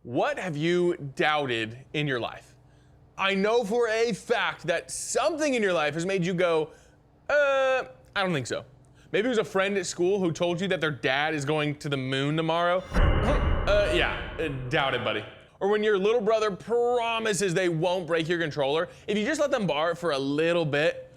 What have you doubted in your life? I know for a fact that something in your life has made you go, I don't think so. Maybe it was a friend at school who told you that their dad is going to the moon tomorrow. Doubt it, buddy. Or when your little brother promises they won't break your controller, if you just let them borrow it for a little bit,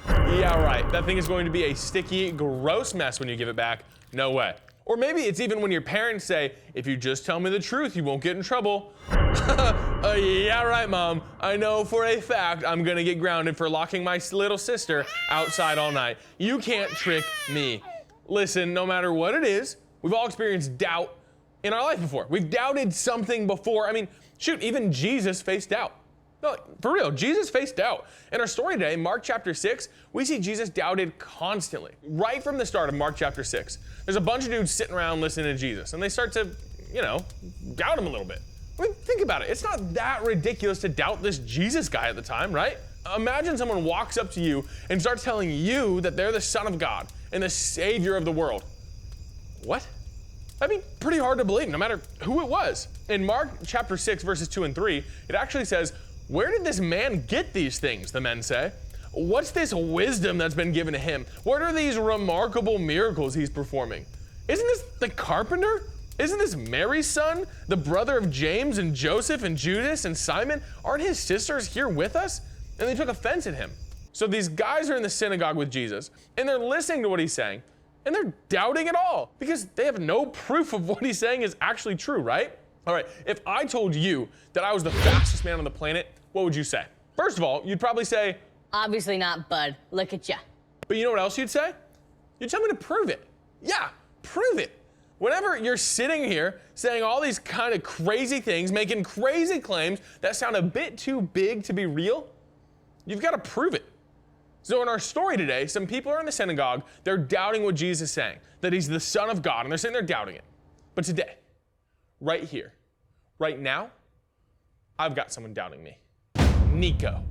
yeah, right, that thing is going to be a sticky, gross mess when you give it back. No way. Or maybe it's even when your parents say, if you just tell me the truth, you won't get in trouble. Yeah, right, Mom. I know for a fact I'm gonna get grounded for locking my little sister outside all night. You can't trick me. Listen, no matter what it is, we've all experienced doubt in our life before. We've doubted something before. I mean, shoot, even Jesus faced doubt. No, for real, Jesus faced doubt. In our story today, Mark chapter 6, we see Jesus doubted constantly. Right from the start of Mark chapter 6, there's a bunch of dudes sitting around listening to Jesus, and they start to, doubt him a little bit. I mean, think about it. It's not that ridiculous to doubt this Jesus guy at the time, right? Imagine someone walks up to you and starts telling you that they're the Son of God and the Savior of the world. What? That'd be pretty hard to believe, no matter who it was. In Mark chapter 6, verses 2 and 3, it actually says, "Where did this man get these things?" the men say. "What's this wisdom that's been given to him? What are these remarkable miracles he's performing? Isn't this the carpenter? Isn't this Mary's son, the brother of James and Joseph and Judas and Simon? Aren't his sisters here with us?" And they took offense at him. So these guys are in the synagogue with Jesus, and they're listening to what he's saying, and they're doubting it all because they have no proof of what he's saying is actually true, right? All right, if I told you that I was the fastest man on the planet, what would you say? First of all, you'd probably say, "Obviously not, bud. Look at ya." But you know what else you'd say? You'd tell me to prove it. Yeah, prove it. Whenever you're sitting here saying all these kind of crazy things, making crazy claims that sound a bit too big to be real, you've got to prove it. So in our story today, some people are in the synagogue, they're doubting what Jesus is saying, that he's the Son of God, and they're sitting there doubting it. But today, right here, right now, I've got someone doubting me. Nico.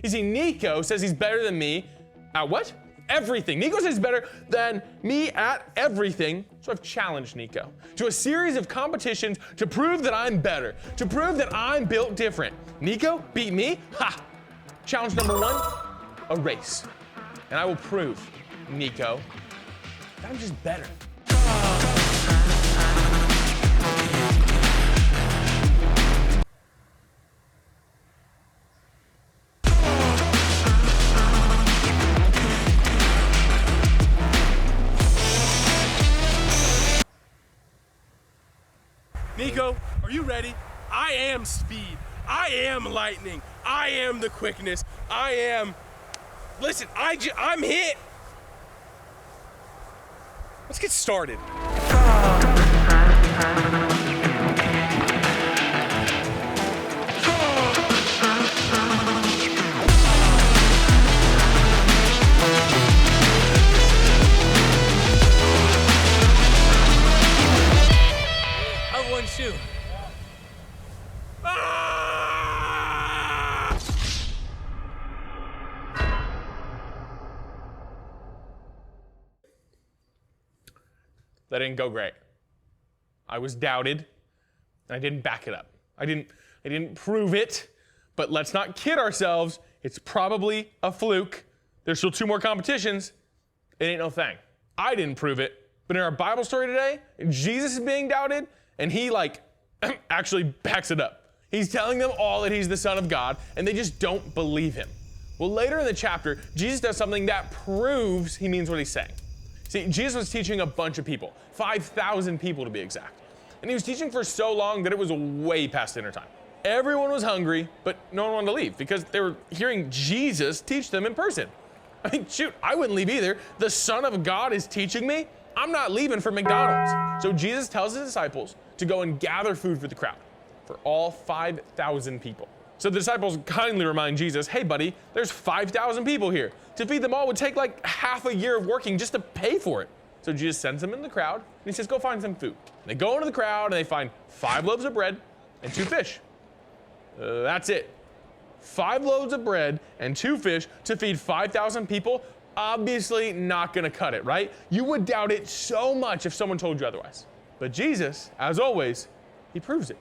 You see, Nico says he's better than me at what? Everything. Nico says he's better than me at everything. So I've challenged Nico to a series of competitions to prove that I'm better, to prove that I'm built different. Nico, beat me? Ha! Challenge number 1, a race. And I will prove, Nico, that I'm just better. Nico, are you ready? I am speed. I am lightning. I am the quickness. I am... Listen, I'm hit. Let's get started. Shoe. Ah! That didn't go great. I was doubted, and I didn't back it up. I didn't prove it, but let's not kid ourselves. It's probably a fluke. There's still 2 more competitions. It ain't no thing. I didn't prove it, but in our Bible story today, Jesus is being doubted, and he actually backs it up. He's telling them all that he's the Son of God, and they just don't believe him. Well, later in the chapter, Jesus does something that proves he means what he's saying. See, Jesus was teaching a bunch of people, 5,000 people to be exact. And he was teaching for so long that it was way past dinner time. Everyone was hungry, but no one wanted to leave because they were hearing Jesus teach them in person. I mean, shoot, I wouldn't leave either. The Son of God is teaching me. I'm not leaving for McDonald's. So Jesus tells his disciples to go and gather food for the crowd, for all 5,000 people. So the disciples kindly remind Jesus, "Hey buddy, there's 5,000 people here. To feed them all would take like half a year of working just to pay for it." So Jesus sends them in the crowd, and he says, "Go find some food." And they go into the crowd, and they find 5 loaves of bread and 2 fish. That's it. 5 loaves of bread and 2 fish to feed 5,000 people. Obviously not gonna cut it, right? You would doubt it so much if someone told you otherwise. But Jesus, as always, he he proves it.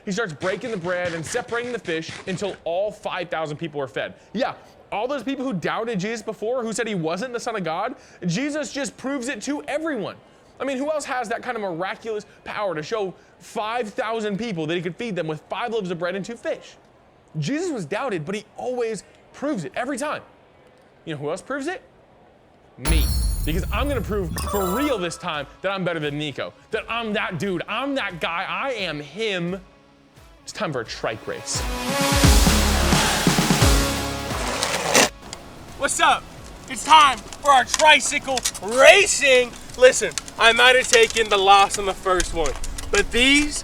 He starts breaking the bread and separating the fish until all 5,000 people are fed. Yeah, all those people who doubted Jesus before, who said he wasn't the Son of God, Jesus just proves it to everyone. I mean, who else has that kind of miraculous power to show 5,000 people that he could feed them with 5 loaves of bread and 2 fish? Jesus was doubted, but he always proves it, every time. You know who else proves it? Me. Because I'm gonna prove for real this time that I'm better than Nico, that I'm that dude, I'm that guy, I am him. It's time for a trike race. What's up? It's time for our tricycle racing. Listen, I might have taken the loss on the first one, but these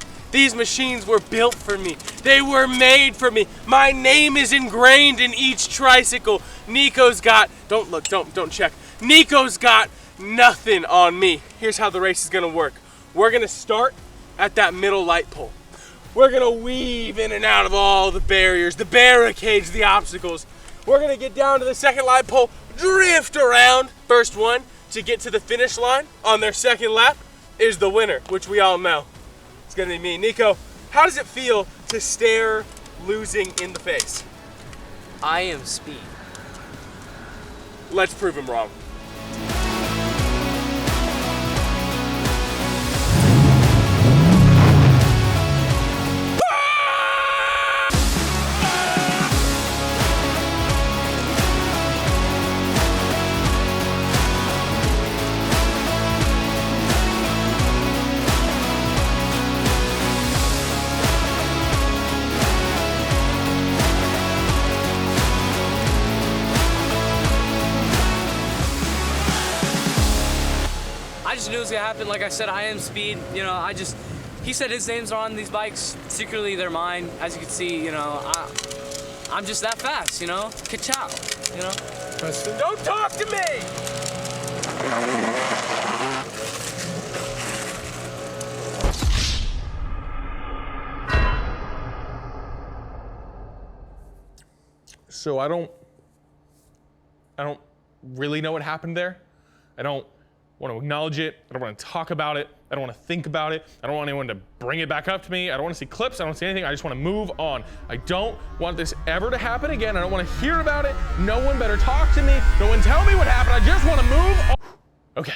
machines were built for me. They were made for me. My name is ingrained in each tricycle. Nico's got, don't check. Nico's got nothing on me. Here's how the race is gonna work. We're gonna start at that middle light pole. We're gonna weave in and out of all the barriers, the barricades, the obstacles. We're gonna get down to the second light pole, drift around. First one to get to the finish line on their second lap is the winner, which we all know. It's gonna be me. Nico, how does it feel to stare losing in the face? I am speed. Let's prove him wrong. I just knew it was gonna happen. Like I said, I am speed. You know, he said his names are on these bikes. Secretly, they're mine. As you can see, you know, I'm just that fast, you know? Ka-chow, you know? Don't talk to me! So I don't really know what happened there. I don't want to acknowledge it. I don't want to talk about it. I don't want to think about it. I don't want anyone to bring it back up to me. I don't want to see clips. I don't see anything. I just want to move on. I don't want this ever to happen again. I don't want to hear about it. No one better talk to me. No one tell me what happened. I just want to move on. Okay.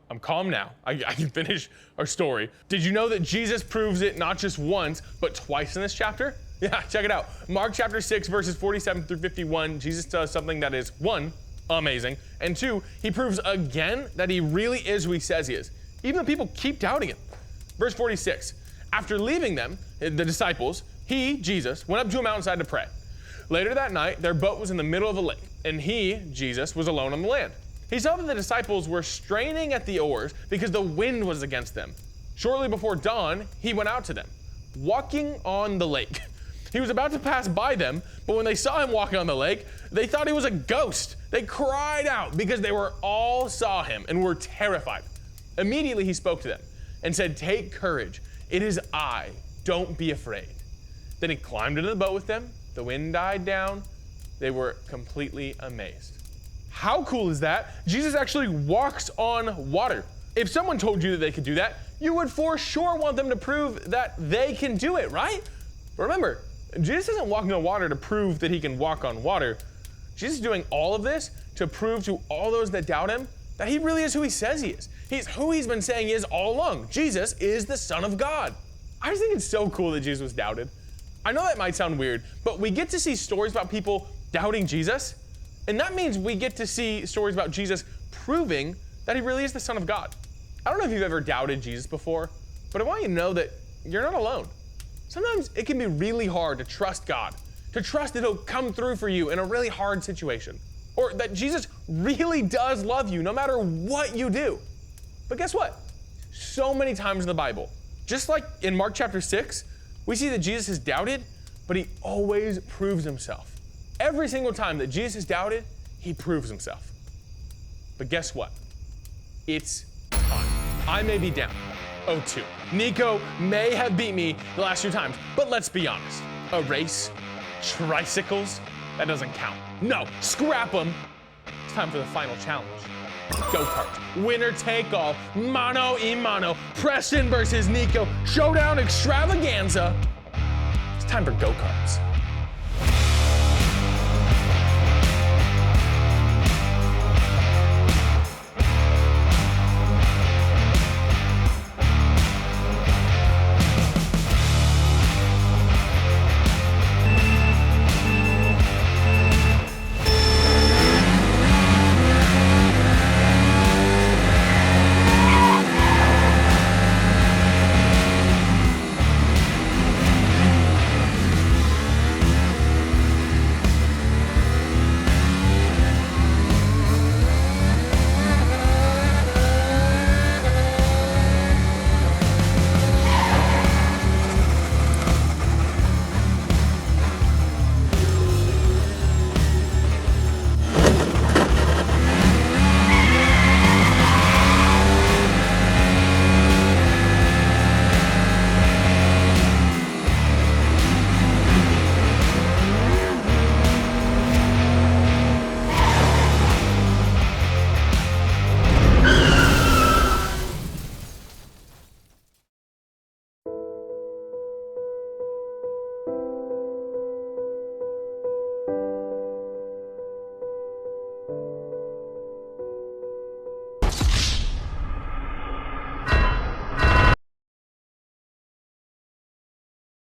I'm calm now. I can finish our story. Did you know that Jesus proves it not just once, but twice in this chapter? Yeah, check it out. Mark chapter 6, verses 47 through 51, Jesus does something that is, 1, amazing, and 2, he proves again that he really is who he says he is, even though people keep doubting him. Verse 46, after leaving them, the disciples, he, Jesus, went up to a mountainside to pray. Later that night, their boat was in the middle of a lake, and he, Jesus, was alone on the land. He saw that the disciples were straining at the oars because the wind was against them. Shortly before dawn, he went out to them, walking on the lake. He was about to pass by them, but when they saw him walking on the lake, they thought he was a ghost. They cried out because they all saw him and were terrified. Immediately he spoke to them and said, "Take courage, it is I, don't be afraid." Then he climbed into the boat with them. The wind died down. They were completely amazed. How cool is that? Jesus actually walks on water. If someone told you that they could do that, you would for sure want them to prove that they can do it, right? But remember, Jesus isn't walking on water to prove that he can walk on water. Jesus is doing all of this to prove to all those that doubt him that he really is who he says he is. He's who he's been saying he is all along. Jesus is the Son of God. I just think it's so cool that Jesus was doubted. I know that might sound weird, but we get to see stories about people doubting Jesus, and that means we get to see stories about Jesus proving that he really is the Son of God. I don't know if you've ever doubted Jesus before, but I want you to know that you're not alone. Sometimes it can be really hard to trust God, to trust that he'll come through for you in a really hard situation, or that Jesus really does love you no matter what you do. But guess what? So many times in the Bible, just like in Mark chapter 6, we see that Jesus is doubted, but he always proves himself. Every single time that Jesus is doubted, he proves himself. But guess what? It's time. I may be down. 0-2. Nico may have beat me the last 2 times, but let's be honest. A race, tricycles, that doesn't count. No, scrap them. It's time for the final challenge. Go-kart. Winner take all. Mano y mano. Preston versus Nico. Showdown extravaganza. It's time for go-karts.